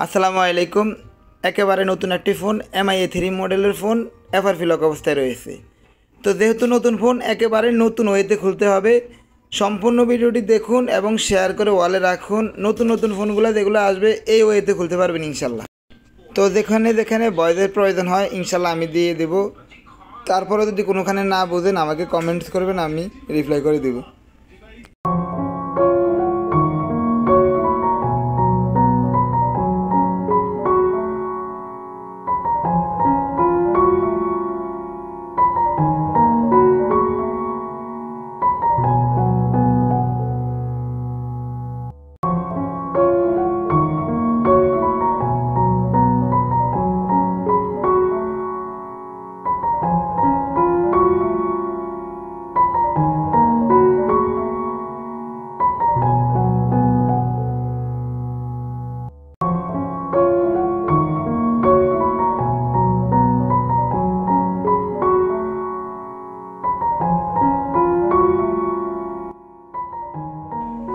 আসসালামু আলাইকুম। একেবারে নতুন একটি ফোন MI A3 মডেলের ফোন এফআরপি লক অবস্থায় রয়েছে। তো যেহেতু নতুন ফোন একেবারে নতুন ওয়েতে খুলতে হবে, সম্পূর্ণ ভিডিওটি দেখুন এবং শেয়ার করে ওয়ালে রাখুন। নতুন নতুন ফোনগুলো যেগুলো আসবে এই ওয়েতে খুলতে পারবেন ইনশাল্লাহ। তো যেখানে যেখানে ভয়েসের প্রয়োজন হয় ইনশাল্লাহ আমি দিয়ে দেব। তারপরে যদি কোনোখানে না বোঝেন আমাকে কমেন্টস করবেন, আমি রিপ্লাই করে দেব।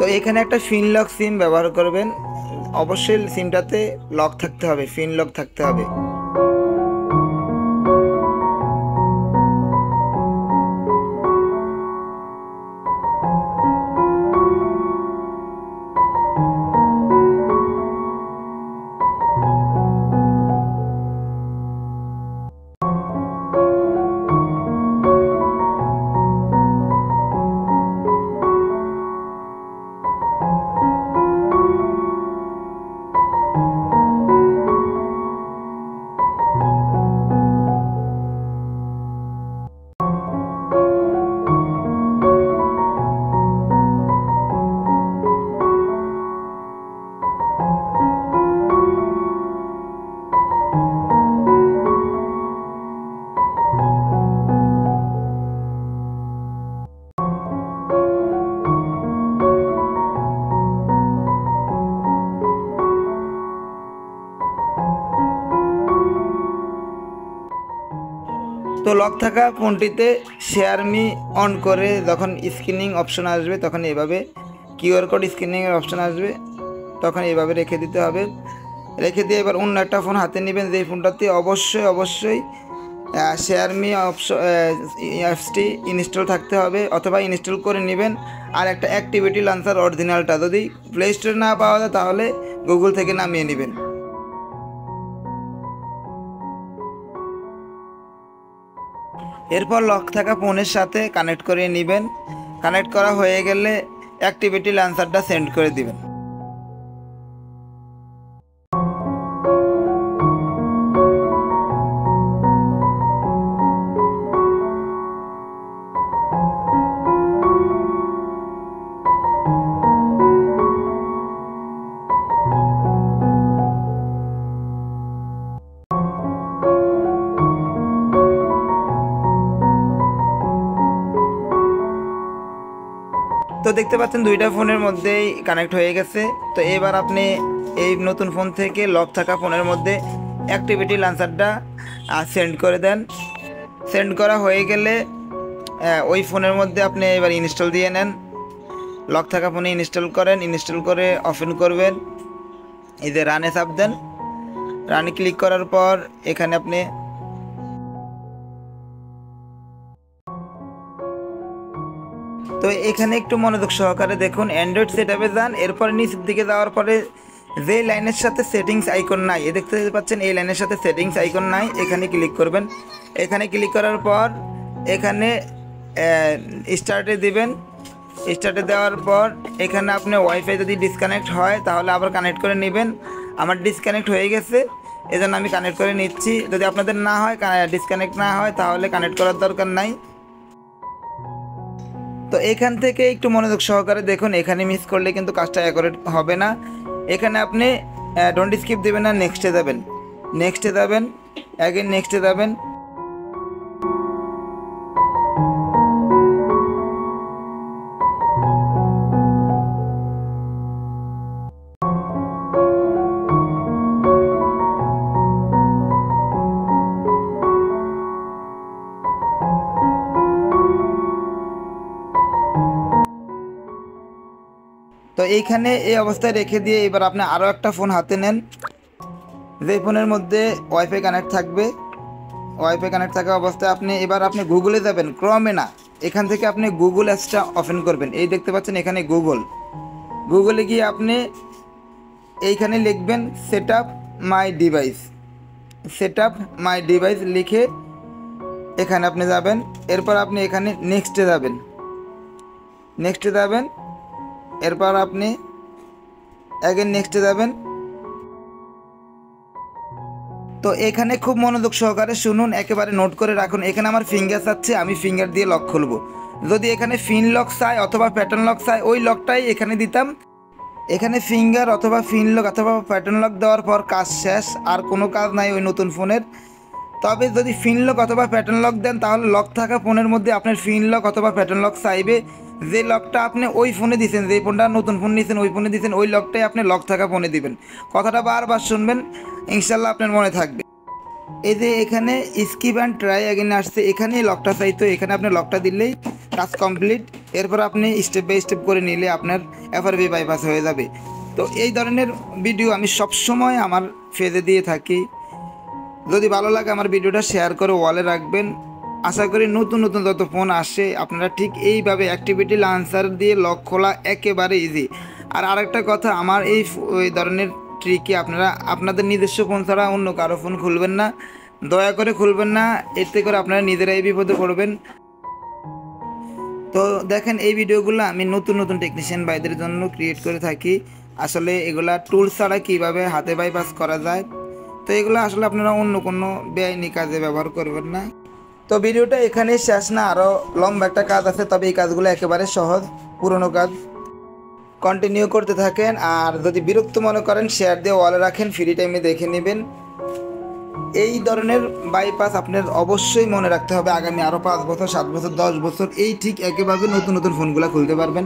তো এখানে একটা ফিন লক সিম ব্যবহার করবেন। অবশ্যই সিমটাতে লক থাকতে হবে, ফিন লক থাকতে হবে। তো লক থাকা ফোনটিতে শেয়ার মি অন করে যখন স্ক্রিনিং অপশন আসবে তখন এভাবে কিউআর কোড স্ক্রিনিংয়ের অপশন আসবে, তখন এভাবে রেখে দিতে হবে। রেখে দিয়ে এবার অন্য একটা ফোন হাতে নেবেন, যেই ফোনটাতে অবশ্যই শেয়ার মি অ্যাপসটি ইনস্টল থাকতে হবে, অথবা ইনস্টল করে নেবেন। আর একটা অ্যাক্টিভিটি লঞ্চার অরিজিনালটা যদি প্লে স্টোরে না পাওয়া যায় তাহলে গুগল থেকে নামিয়ে নেবেন। এরপর লক থাকা ফোনের সাথে কানেক্ট করে নেবেন। কানেক্ট করা হয়ে গেলে অ্যাক্টিভিটি লঞ্চারটা সেন্ড করে দিবেন। তো দেখতে পাচ্ছেন দুইটা ফোনের মধ্যেই কানেক্ট হয়ে গেছে। তো এবার আপনি এই নতুন ফোন থেকে লক থাকা ফোনের মধ্যে অ্যাক্টিভিটি লঞ্চারটা সেন্ড করে দেন। সেন্ড করা হয়ে গেলে ওই ফোনের মধ্যে আপনি এবার ইনস্টল দিয়ে নেন। লক থাকা ফোনে ইনস্টল করেন, ইনস্টল করে ওপেন করবেন। এই যে রানে চাপ দেন, রানে ক্লিক করার পর এখানে আপনি তো এখানে একটু মনোযোগ সহকারে দেখুন, অ্যান্ড্রয়েড সেটআপে যান। এরপর নিচের দিকে যাওয়ার পরে যে লাইনের সাথে সেটিংস আইকন নাই, এ দেখতে পাচ্ছেন এই লাইনের সাথে সেটিংস আইকন নাই, এখানে ক্লিক করবেন। এখানে ক্লিক করার পর এখানে স্টার্টে দিবেন। স্টার্টে দেওয়ার পর এখানে আপনি ওয়াইফাই যদি ডিসকানেক্ট হয় তাহলে আবার কানেক্ট করে নেবেন। আমার ডিসকানেক্ট হয়ে গেছে, এজন্য আমি কানেক্ট করে নিচ্ছি। যদি আপনাদের না হয়, ডিসকানেক্ট না হয়, তাহলে কানেক্ট করার দরকার নাই। তো এখান থেকে একটু মনোযোগ সহকারে দেখুন, এখানে মিস করলে কিন্তু কাজটা অ্যাকুরেট হবে না। এখানে আপনি ডোন্ট স্কিপ দেবেন না, নেক্সটে যাবেন, নেক্সটে যাবেন, অ্যাগেন নেক্সটে যাবেন। তো এইখানে এই অবস্থায় রেখে দিয়ে এবার আপনি আরও একটা ফোন হাতে নেন। যে ফোনের মধ্যে ওয়াইফাই কানেক্ট থাকবে, ওয়াইফাই কানেক্ট থাকা অবস্থায় আপনি গুগলে যাবেন, ক্রমে না, এখান থেকে আপনি গুগল অ্যাপসটা ওপেন করবেন। এই দেখতে পাচ্ছেন এখানে গুগলে গিয়ে আপনি এইখানে লিখবেন সেট আপ মাই ডিভাইস লিখে এখানে আপনি যাবেন। এরপর আপনি এখানে নেক্সটে যাবেন, এরপর আপনি অ্যাগেন নেক্সটে যাবেন। তো এখানে খুব মনোযোগ সহকারে শুনুন, একেবারে নোট করে রাখুন। এখানে আমার ফিঙ্গার চাচ্ছে, আমি ফিঙ্গার দিয়ে লক খুলবো। যদি এখানে ফিন লক চাই অথবা প্যাটার্ন লক চাই, ওই লকটাই এখানে দিতাম। এখানে ফিঙ্গার অথবা ফিন লক অথবা প্যাটার্ন লক দেওয়ার পর কাজ শেষ, আর কোনো কাজ নাই ওই নতুন ফোনের। তবে যদি ফিন লক অথবা প্যাটার্ন লক দেন, তাহলে লক থাকা ফোনের মধ্যে আপনার ফিন লক অথবা প্যাটার্ন লক চাইবে। যে লকটা আপনি ওই ফোনে দিয়েছেন, যে ফোনটা নতুন ফোন নিয়েছেন ওই ফোনে দিয়েছেন, ওই লকটাই আপনি লক থাকা ফোনে দিবেন। কথাটা বারবার শুনবেন, ইনশাল্লাহ আপনার মনে থাকবে। এই যে এখানে স্কিপ অ্যান্ড ট্রাই অ্যাগেন আসছে, এখানেই লকটা চাইতো, এখানে আপনি লকটা দিলেই কাজ কমপ্লিট। এরপর আপনি স্টেপ বাই স্টেপ করে নিলে আপনার এফআরবি বাইপাস হয়ে যাবে। তো এই ধরনের ভিডিও আমি সবসময় আমার পেজে দিয়ে থাকি। যদি ভালো লাগে আমার ভিডিওটা শেয়ার করে ওয়ালে রাখবেন। আশা করি নতুন নতুন যত ফোন আসে আপনারা ঠিক এইভাবে অ্যাক্টিভিটি লাঞ্চার দিয়ে লক খোলা একেবারে ইজি। আর আরেকটা কথা, আমার এই ধরনের ট্রিকে আপনারা আপনাদের নিজস্ব ফোন ছাড়া অন্য কারো ফোন খুলবেন না, দয়া করে খুলবেন না, এতে করে আপনারা নিজেরাই বিপদে পড়বেন। তো দেখেন এই ভিডিওগুলো আমি নতুন নতুন টেকনিশিয়ান ভাইদের জন্য ক্রিয়েট করে থাকি। আসলে এগুলা টুল ছাড়া কীভাবে হাতে বাইপাস করা যায়, তো এগুলো আসলে আপনারা অন্য কোনো বেআইনি কাজে ব্যবহার করবেন না। তো ভিডিওটা এখানেই শেষ না, আরও লম্বা একটা কাজ আছে, তবে এই কাজগুলো একেবারে সহজ, পুরনো কাজ। কন্টিনিউ করতে থাকেন, আর যদি বিরক্ত মনে করেন শেয়ার দিয়ে ওয়ালে রাখেন, ফ্রি টাইমে দেখে নেবেন। এই ধরনের বাইপাস আপনার অবশ্যই মনে রাখতে হবে, আগামী আরও 5 বছর 7 বছর 10 বছর এই ঠিক একইভাবে নতুন নতুন ফোনগুলো খুলতে পারবেন।